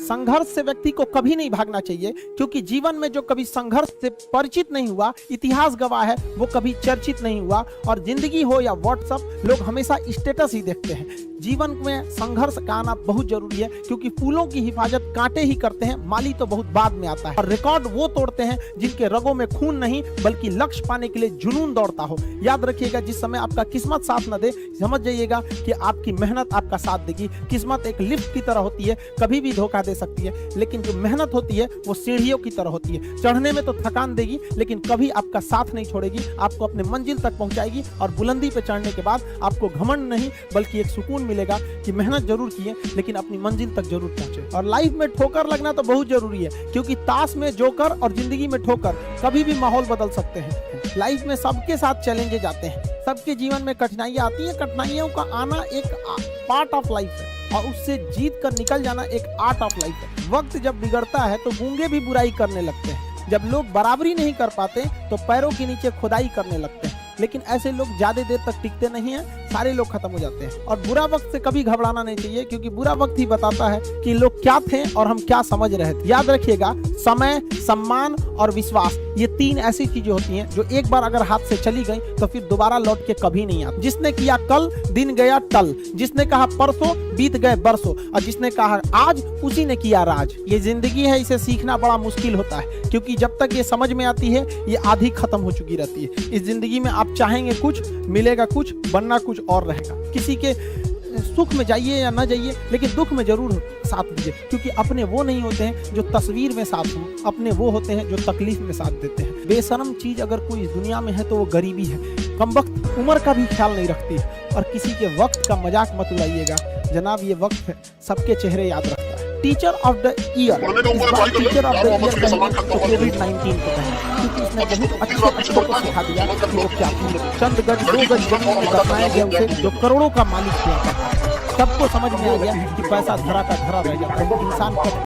संघर्ष से व्यक्ति को कभी नहीं भागना चाहिए, क्योंकि जीवन में जो कभी संघर्ष से परिचित नहीं हुआ, इतिहास गवाह है, वो कभी चर्चित नहीं हुआ। और जिंदगी हो या व्हाट्सएप, लोग हमेशा स्टेटस ही देखते हैं। जीवन में संघर्ष का आना बहुत जरूरी है, क्योंकि फूलों की हिफाजत कांटे ही करते हैं, माली तो बहुत बाद में आता है। और रिकॉर्ड वो तोड़ते हैं जिनके रगों में खून नहीं बल्कि लक्ष्य पाने के लिए जुनून दौड़ता हो। याद रखिएगा, जिस समय आपका किस्मत साथ न दे, समझ जाइएगा कि आपकी मेहनत आपका साथ देगी। किस्मत एक लिफ्ट की तरह होती है, कभी भी धोखा दे सकती है, लेकिन जो मेहनत होती है वो सीढ़ियों की तरह होती है। चढ़ने में तो थकान देगी, लेकिन कभी आपका साथ नहीं छोड़ेगी, आपको अपने मंजिल तक पहुंचाएगी। और बुलंदी पे चढ़ने के बाद आपको घमंड नहीं बल्कि एक सुकून मिलेगा कि मेहनत जरूर किए, लेकिन अपनी मंजिल तक जरूर पहुंचे। और लाइफ में ठोकर लगना तो बहुत जरूरी है, क्योंकि ताश में जोकर और जिंदगी में ठोकर कभी भी माहौल बदल सकते हैं। लाइफ में सबके साथ चैलेंजेस आते हैं, सबके जीवन में कठिनाइयां आती हैं। कठिनाइयों का आना एक पार्ट ऑफ लाइफ है, और उससे जीत कर निकल जाना एक आर्ट ऑफ लाइफ है। वक्त जब बिगड़ता है तो गूंगे भी बुराई करने लगते हैं। जब लोग बराबरी नहीं कर पाते तो पैरों के नीचे खुदाई करने लगते हैं, लेकिन ऐसे लोग ज्यादा देर तक टिकते नहीं हैं, सारे लोग खत्म हो जाते हैं। और बुरा वक्त से कभी घबराना नहीं चाहिए, क्योंकि बुरा वक्त ही बताता है कि लोग क्या थे और हम क्या समझ रहे थे। याद रखिएगा, समय, सम्मान और विश्वास, ये तीन ऐसी चीजें होती हैं जो एक बार अगर हाथ से चली गई तो फिर दोबारा लौट के कभी नहीं आती। जिसने किया कल, दिन गया टल। जिसने कहा परसों, बीत गए बरसों। और जिसने कहा आज, उसी ने किया राज। ये जिंदगी है, इसे सीखना बड़ा मुश्किल होता है, क्योंकि जब तक ये समझ में आती है ये आधी खत्म हो चुकी रहती है। इस जिंदगी में आप चाहेंगे कुछ, मिलेगा कुछ, बनना कुछ और रहेगा। किसी के सुख में जाइए या ना जाइए, लेकिन दुख में जरूर साथ दीजिए, क्योंकि अपने वो नहीं होते हैं जो तस्वीर में साथ हों, अपने वो होते हैं जो तकलीफ में साथ देते हैं। बेशरम चीज अगर कोई इस दुनिया में है तो वो गरीबी है। कमबख्त उम्र का भी ख्याल नहीं रखती, और किसी के वक्त का मजाक मत उड़ाइएगा। जनाब, ये वक्त है, सबके चेहरे याद रखता है। Teacher of the year, teacher of the year तो कोविड-19 को कहें, क्योंकि उसने बहुत अच्छे बच्चों को सिखा दिया कि वो क्या चंद गज, 2 गज जमीन में दफनाए गए उसे जो करोड़ों का मालिक किया। सबको समझ में आ गया कि पैसा धरा का धरा रह जाता है, इंसान को